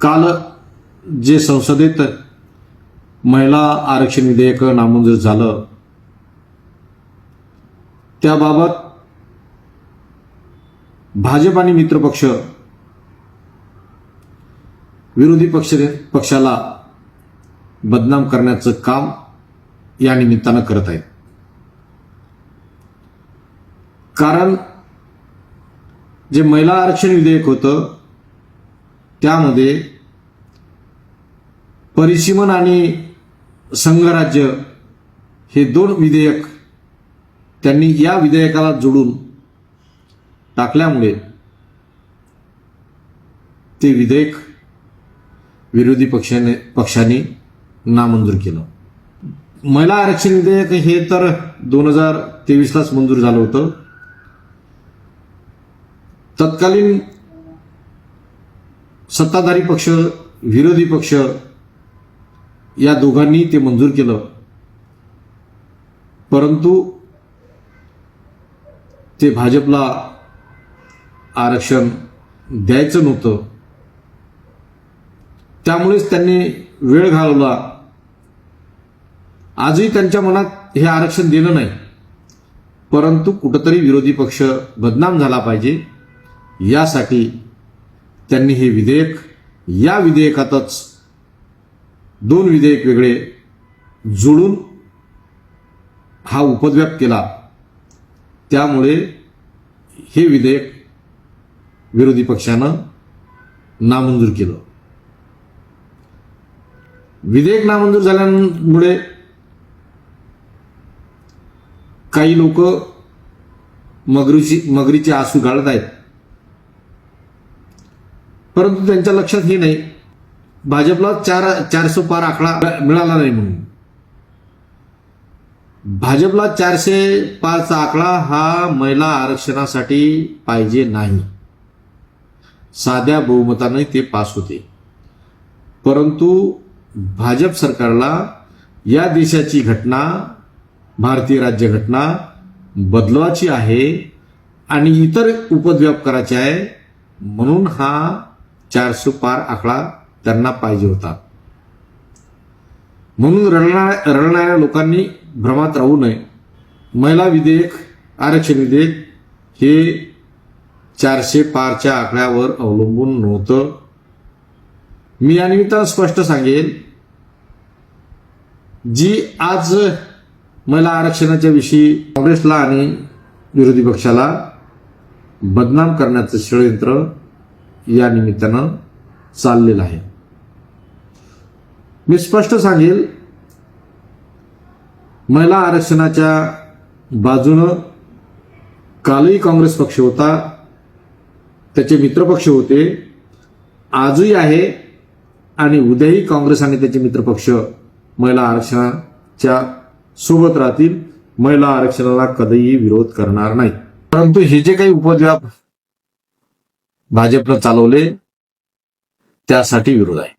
काल जे संसदेत महिला आरक्षण विधेयक नामंजूर झालं त्याबाबत भाजप आणि मित्रपक्ष विरोधी पक्षाला बदनाम करण्याचं काम या निमित्तानं करत आहेत. कारण जे महिला आरक्षण विधेयक होतं त्यामध्ये परिसीमन आणि संघराज्य हे दोन विधेयक त्यांनी या विधेयकाला जोडून टाकल्यामुळे ते विधेयक विरोधी पक्षाने नामंजूर केलं. महिला आरक्षण विधेयक हे तर 2023लाच मंजूर झालं होतं. तत्कालीन सत्ताधारी पक्ष विरोधी पक्ष या दोघांनी ते मंजूर केलं, परंतु ते भाजपला आरक्षण द्यायचं नव्हतं. त्यामुळेच त्यांनी वेळ घालवला. आजही त्यांच्या मनात हे आरक्षण देणं नाही, परंतु कुठंतरी विरोधी पक्ष बदनाम झाला पाहिजे यासाठी त्यांनी हे विधेयक या विधेयकातच दोन विधेयक वेगळे जोडून हा उपद्व्याप केला. त्यामुळे हे विधेयक विरोधी पक्षानं नामंजूर केलं. विधेयक नामंजूर झाल्यामुळे काही लोक मगरीचे आसू गाळत आहेत, परंतु त्यांच्या लक्षात हे नाही भाजपला 400 पार आकडा मिळाला नाही म्हणून. भाजपला 405चा आकडा हा महिला आरक्षणासाठी पाहिजे नाही. साध्या बहुमताने ते पास होते, परंतु भाजप सरकारला या देशाची घटना भारतीय राज्यघटना बदलवायची आहे आणि इतर उपद्व्याप करायचे आहे, म्हणून हा 400 पार आकडा त्यांना पाहिजे होता. म्हणून रडणाऱ्या लोकांनी भ्रमात राहू नये. महिला विधेयक आरक्षण विधेयक हे 400 पारच्या आकड्यावर अवलंबून नव्हतं. मी या निमित्तानं स्पष्ट सांगेल, जी आज महिला आरक्षणाच्या विषयी काँग्रेसला आणि विरोधी पक्षाला बदनाम करण्याचं षडयंत्र या निमित्तानं चाललेलं आहे. मी स्पष्ट सांगेल, महिला आरक्षणाच्या बाजूनं कालही काँग्रेस पक्ष होता, त्याचे मित्रपक्ष होते, आजही आहे आणि उद्याही काँग्रेस आणि त्याचे मित्रपक्ष महिला आरक्षणाच्या सोबत राहतील. महिला आरक्षणाला कधीही विरोध करणार नाही. परंतु हे जे काही उपद्व्याप भाजपनं चालवले त्यासाठी विरोध आहे.